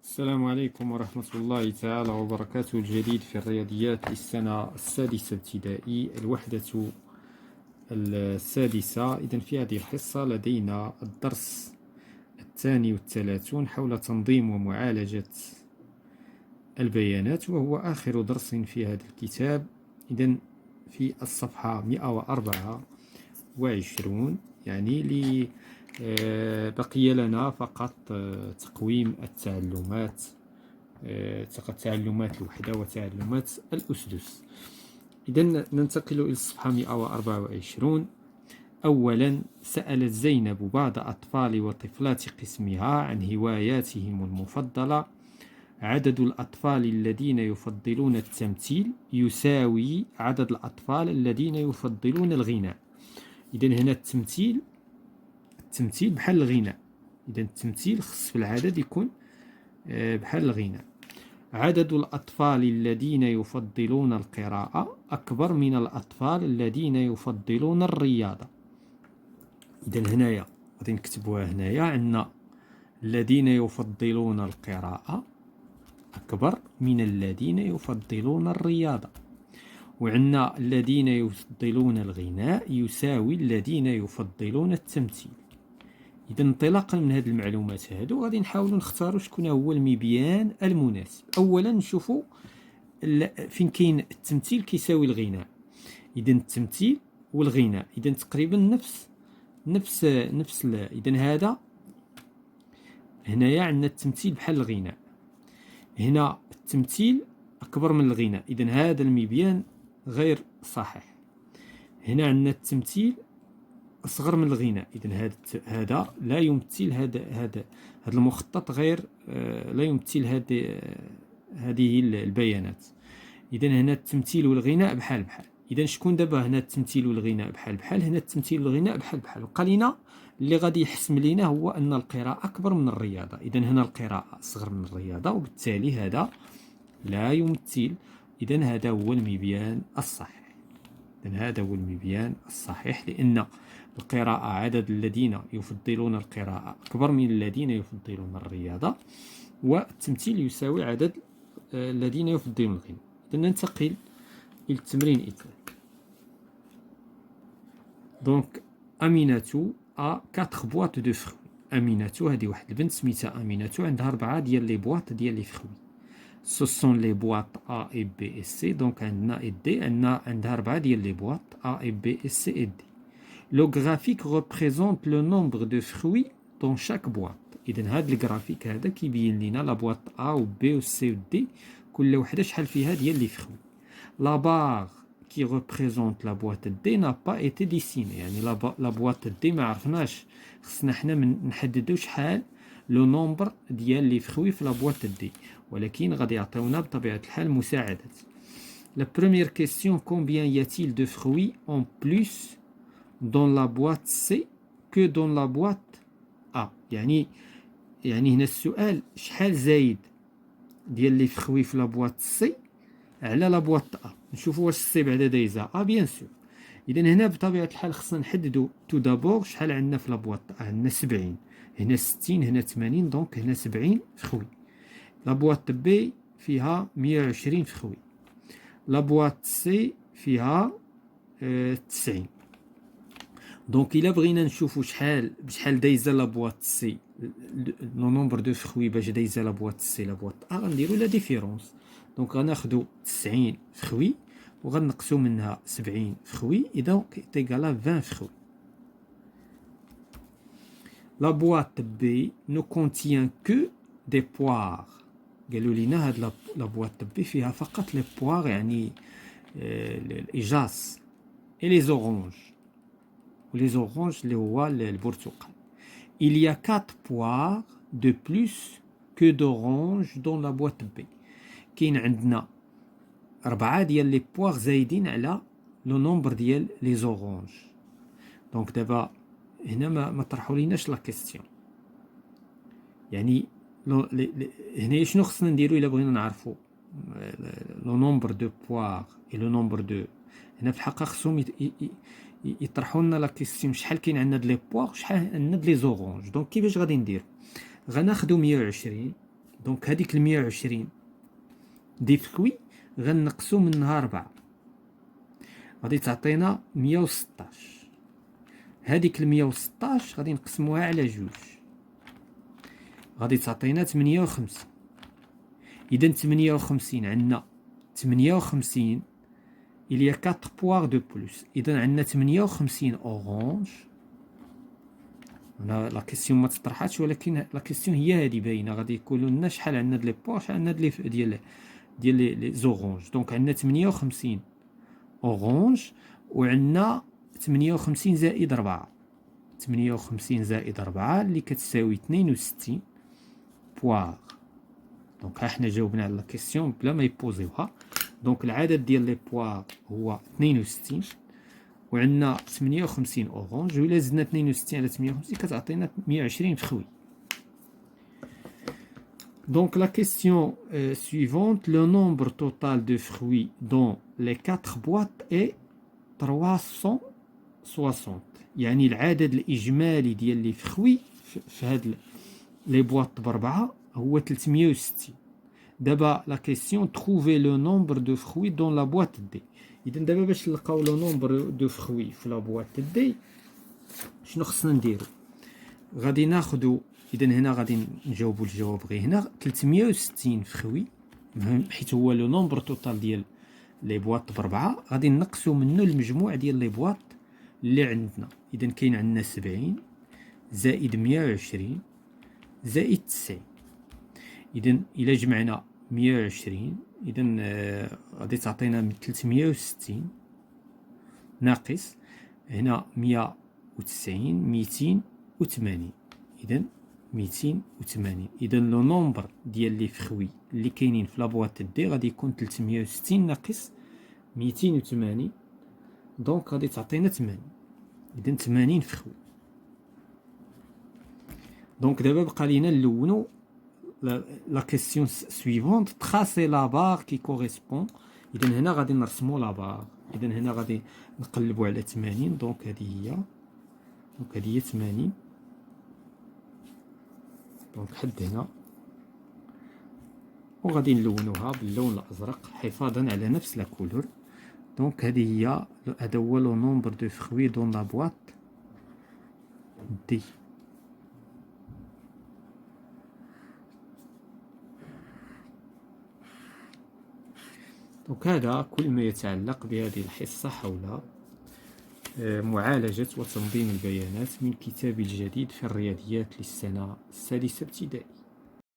السلام عليكم ورحمة الله تعالى وبركاته. الجديد في الرياضيات للسنة السادسة ابتدائي، الوحدة السادسة. إذن في هذه الحصة لدينا الدرس 32 حول تنظيم ومعالجة البيانات، وهو آخر درس في هذا الكتاب. إذن في الصفحة 124، يعني بقي لنا فقط تقويم التعلمات، تعلمات الوحدة وتعلمات الأسدس. إذن ننتقل إلى الصفحة 124. أولا، سألت زينب بعض أطفال وطفلات قسمها عن هواياتهم المفضلة. عدد الأطفال الذين يفضلون التمثيل يساوي عدد الأطفال الذين يفضلون الغناء. إذن هنا التمثيل بحال الغناء. إذن التمثيل خص في العدد يكون بحال الغناء. عدد الأطفال الذين يفضلون القراءة أكبر من الأطفال الذين يفضلون الرياضة. إذن هنايا غادي نكتبوها، هنايا عندنا الذين يفضلون القراءة أكبر من الذين يفضلون الرياضة، وعندنا الذين يفضلون الغناء يساوي الذين يفضلون التمثيل. إذا انطلاقا من هذه المعلومات هادو غادي نحاولوا نختاروا شكون هو المبيان المناسب. أولا نشوفوا فين كاين التمثيل كيساوي الغناء. إذا التمثيل والغناء إذا تقريبا نفس إذا هذا هنايا عندنا التمثيل بحال الغناء، هنا التمثيل أكبر من الغناء، إذا هذا المبيان غير صحيح. هنا عندنا التمثيل أصغر من الغناء، إذن هذا لا يمثل هذا المخطط، غير لا يمثل هذه البيانات. إذن هنا التمثيل والغناء بحال بحال. إذن شكون دابا هنا التمثيل والغناء بحال بحال؟ هنا التمثيل والغناء بحال بحال. بقى لينا اللي غادي يحسم لينا هو أن القراءة أكبر من الرياضة. إذن هنا القراءة أصغر من الرياضة، وبالتالي هذا لا يمثل. إذن هذا هو المبيان الصحيح. إذن هذا هو المبيان الصحيح، لأن القراءة عدد الذين يفضلون القراءة أكبر من الذين يفضلون الرياضة، والتمثيل يساوي عدد الذين يفضلون الغناء. إذن ننتقل إلى التمرين إثنان. دونك أمينة أ 4 بواط دو فخوي. أمينة هذه واحد البنت سميتها أمينة، عندها 4 ديال لي بواط ديال لي فخوي. Ce sont les boîtes A et B et C. Donc عندنا et D، عندها 4 ديال لي بواط A et B et C et D. Le graphique représente le nombre de fruits dans chaque boîte. إذن هذا الجرافيك هذا كيبين لنا لا بواط A و B و C و D كل وحدة شحال فيها ديال لي فخوي. La barre qui représente la boîte D n'a pas été dessinée. يعني لا بواط D ما عرفناش، خصنا حنا نحددو شحال لو نومبر ديال لي فخوي في لا بواط دي، ولكن غادي يعطيونا بطبيعة الحال مساعدات. La première question: combien y a-t-il de fruits en plus dans la boîte C que dans la boîte A؟ يعني هنا السؤال شحال زايد ديال لي فخوي في لا بواط سي على لا بواط A. نشوفوا واش السي بعدا دايزه A بيان سور. إذا هنا بطبيعة الحال خصنا نحددو تو دابور شحال عندنا في لا بواط A. عندنا 70، هنا 60، هنا 80، دونك هنا 70 فخوي. لا بواط بي فيها 120 فخوي. لا بواط سي فيها 90. دونك إلا بغينا نشوفو بشحال دايزه لا بواط سي، لو نومبر دو فخوي باش دايزه لا بواط سي لا بواط A، غنديرو لا ديفيرونس. دونك غناخدو 90 فخوي وغنقصو منها 70 فخوي، إذا تيغالا 20 فخوي. La boîte B ne contient que des poires. قالوا لينا هاد لا بواط B فيها فقط لي بوار، يعني الإجاص et les oranges. ولي زورانج اللي هو البرتقال. Il y a 4 poires de plus que d'oranges dans la boîte B. كاين عندنا 4 ديال لي بوار زايدين على لو نومبر ديال لي زورانج. دونك دابا هنا ما طرحوا ليناش لا كيستيون، يعني هنا شنو خصنا نديرو الا بغينا نعرفو لو نومبر دو بوار اي لو نومبر دو. هنا في الحقيقه خصهم يطرحوا لنا لا كيستيون شحال كاين عندنا د لي بوار وشحال عندنا د لي زورانج. دونك كيفاش غادي ندير؟ غناخدو 120 دونك هذيك 120 دي فروي غنقصو منها 4 غادي تعطينا 116. هذيك 116 غادي نقسموها على 2 غادي تعطينا 58. إذا 58 عندنا 58 il y a 4 poires de plus. إذا عندنا 58 أورانج. أنا لا كيسيون ما تطرحاتش ولكن لا كيسيون هي هذه باينة. غادي يقولوا لنا شحال عندنا ديال لي بوار شحال عندنا ديال لي زورانج. دونك عندنا 58 أورانج وعندنا 58 زائد 4. 58 زائد 4 اللي كتساوي 62 بوار. دونك ها حنا جاوبنا على لا كيسيون بلا ما يبوزيوها. دونك العدد ديال لي بوار هو 62 وعندنا 58 اورانج وإلا زدنا 62 على 58 كتعطينا 120 فخوي. Donc la question suivante, le nombre total de fruits dans les 4 boîtes est 360. يعني العدد الإجمالي ديال لي فخوي في هاد لي بواط بربعة هو 360. دابا لا كيسيون trouver le nombre de fruits dans la boîte D. إذا دابا باش نلقاو لو نومبر دو فخوي في لا بواط دي شنو خصنا نديرو؟ غادي ناخدو إذا هنا غادي نجاوبو الجواب غير هنا 360 فخوي حيت هو لو نومبر توتال ديال لي بواط بربعة. غادي نقصو منو المجموع ديال لي بواط اللي عندنا. إذا كاين عندنا 70 زائد 120 زائد 90. إذا إلا جمعنا 120 إذا غادي تعطينا 360 ناقص هنا 190 280. إذا 280. إذا لو نومبر ديال لي فخوي اللي كاينين في لابواط دي غادي يكون 360 ناقص 280. دونك غادي تعطينا 80. إذا 80 فخوي. دونك دابا بقى لينا نلونو la question suivante, tracer la barre qui correspond. إذا هنا غادي نرسمو لا بار. إذا هنا غادي نقلبو على 80. دونك هذه هي 80. دونك حد هنا وغادي نلونوها باللون الأزرق حفاظا على نفس لا كولور. دونك هذا هو لو نومبر دو فخوي دون لا بواط دي. دونك هذا كل ما يتعلق بهذه الحصة حول معالجة وتنظيم البيانات من كتابي الجديد في الرياضيات للسنة السادسة ابتدائي.